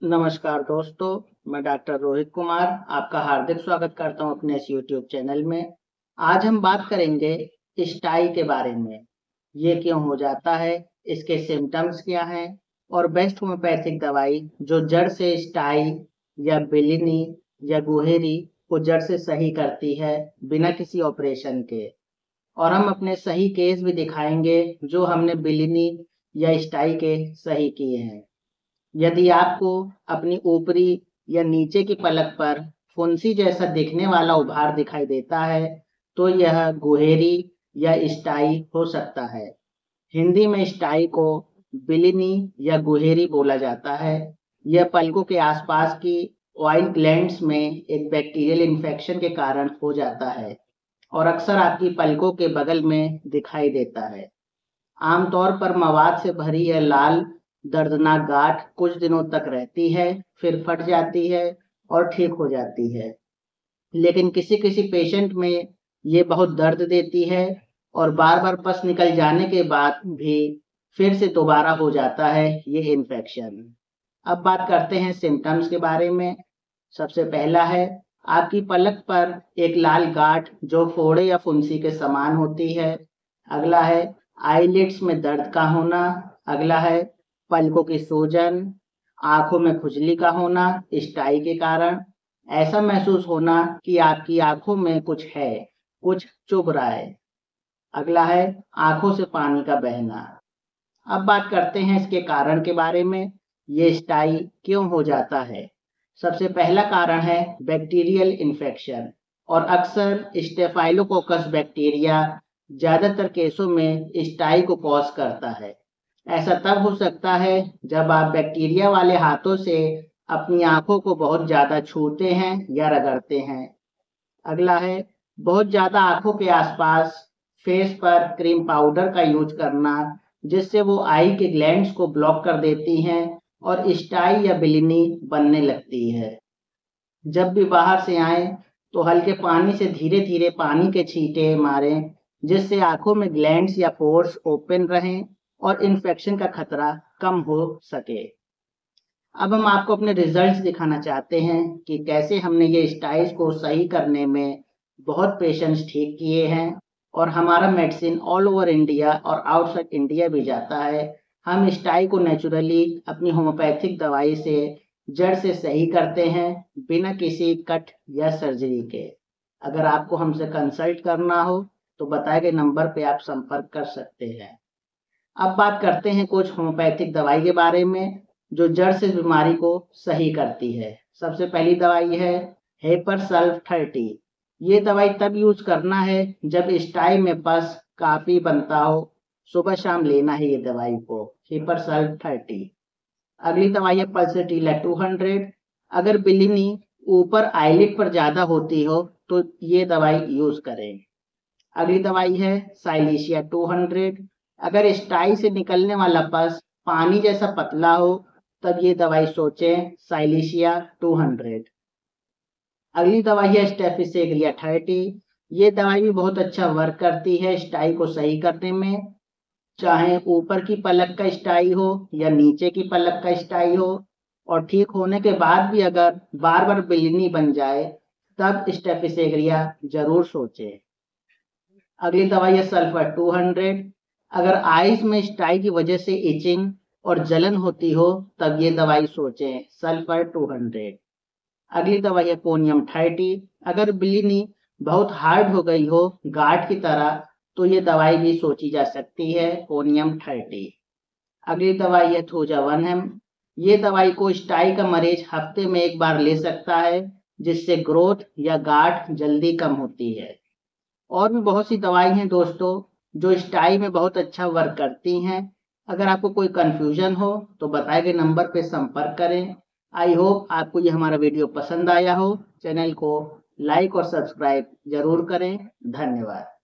नमस्कार दोस्तों, मैं डॉक्टर रोहित कुमार आपका हार्दिक स्वागत करता हूं अपने इस यूट्यूब चैनल में। आज हम बात करेंगे स्टाई के बारे में। ये क्यों हो जाता है, इसके सिम्टम्स क्या हैं और बेस्ट होम्योपैथिक दवाई जो जड़ से स्टाई या बिलिनी या गुहेरी को जड़ से सही करती है बिना किसी ऑपरेशन के। और हम अपने सही केस भी दिखाएंगे जो हमने बिलिनी या स्टाई के सही किए हैं। यदि आपको अपनी ऊपरी या नीचे की पलक पर फुंसी जैसा दिखने वाला उभार दिखाई देता है, तो यह गुहेरी या स्टाई हो सकता है। हिंदी में स्टाई को बिलिनी या गुहेरी बोला जाता है। यह पलकों के आसपास की ऑयल ग्लैंड्स में एक बैक्टीरियल इन्फेक्शन के कारण हो जाता है और अक्सर आपकी पलकों के बगल में दिखाई देता है। आमतौर पर मवाद से भरी यह लाल दर्दनाक गांठ कुछ दिनों तक रहती है, फिर फट जाती है और ठीक हो जाती है। लेकिन किसी-किसी पेशेंट में ये बहुत दर्द देती है और बार-बार पस निकल जाने के बाद भी फिर से दोबारा हो जाता है ये इन्फेक्शन। अब बात करते हैं सिम्पटम्स के बारे में। सबसे पहला है आपकी पलक पर एक लाल गांठ जो फोड़े या फुंसी के समान होती है। अगला है आईलिड्स में दर्द का होना। अगला है पलकों की सूजन, आंखों में खुजली का होना स्टाई के कारण, ऐसा महसूस होना कि आपकी आंखों में कुछ है, कुछ चुभ रहा है। अगला है आंखों से पानी का बहना। अब बात करते हैं इसके कारण के बारे में, ये स्टाई क्यों हो जाता है। सबसे पहला कारण है बैक्टीरियल इन्फेक्शन और अक्सर स्टेफाइलोकोकस बैक्टीरिया ज्यादातर केसों में स्टाई को कॉज करता है। ऐसा तब हो सकता है जब आप बैक्टीरिया वाले हाथों से अपनी आंखों को बहुत ज्यादा छूते हैं या रगड़ते हैं। अगला है बहुत ज्यादा आंखों के आसपास फेस पर क्रीम पाउडर का यूज करना, जिससे वो आई के ग्लैंड्स को ब्लॉक कर देती हैं और स्टाई या बिलिनी बनने लगती है। जब भी बाहर से आए तो हल्के पानी से धीरे धीरे पानी के छींटे मारें, जिससे आंखों में ग्लैंड्स या पोर्स ओपन रहें और इन्फेक्शन का खतरा कम हो सके। अब हम आपको अपने रिजल्ट्स दिखाना चाहते हैं कि कैसे हमने ये स्टाइल्स को सही करने में बहुत पेशेंट्स ठीक किए हैं और हमारा मेडिसिन ऑल ओवर इंडिया और आउटसाइड इंडिया भी जाता है। हम स्टाइल को नेचुरली अपनी होम्योपैथिक दवाई से जड़ से सही करते हैं बिना किसी कट या सर्जरी के। अगर आपको हमसे कंसल्ट करना हो तो बताए गए नंबर पे आप संपर्क कर सकते हैं। अब बात करते हैं कुछ होम्योपैथिक दवाई के बारे में जो जड़ से बीमारी को सही करती है। सबसे पहली दवाई है हेपर सल्फ 30। ये दवाई तब यूज करना है जब स्टाई में पस काफी बनता हो, सुबह शाम लेना है ये दवाई को, हेपर सल्फ 30। अगली दवाई है पल्सटीला 200। अगर बिलिनी ऊपर आईलिड पर ज्यादा होती हो तो ये दवाई यूज करें। अगली दवाई है साइलेशिया 200। अगर स्टाई से निकलने वाला पस पानी जैसा पतला हो तब ये दवाई सोचें, साइलेशिया 200। अगली दवाई है स्टेफिसेग्रिया 30। ये दवाई भी बहुत अच्छा वर्क करती है स्टाई को सही करने में, चाहे ऊपर की पलक का स्टाई हो या नीचे की पलक का स्टाई हो। और ठीक होने के बाद भी अगर बार बार बिलिनी बन जाए तब स्टेफिसेग्रिया जरूर सोचें। अगली दवाई है सल्फर 200। अगर आइज में स्टाई की वजह से इचिंग और जलन होती हो तब ये दवाई सोचें, सल्फर 200। अगली दवाई है कोनियम 30। अगर बिलिनी बहुत हार्ड हो गई हो गांठ की तरह तो ये दवाई भी सोची जा सकती है, कोनियम 30। अगली दवाई है थोजा 1M। ये दवाई को स्टाई का मरीज हफ्ते में एक बार ले सकता है, जिससे ग्रोथ या गांठ जल्दी कम होती है। और भी बहुत सी दवाई हैं दोस्तों जो स्टाई में बहुत अच्छा वर्क करती हैं। अगर आपको कोई कंफ्यूजन हो तो बताए गए नंबर पे संपर्क करें। आई होप आपको ये हमारा वीडियो पसंद आया हो। चैनल को लाइक और सब्सक्राइब जरूर करें। धन्यवाद।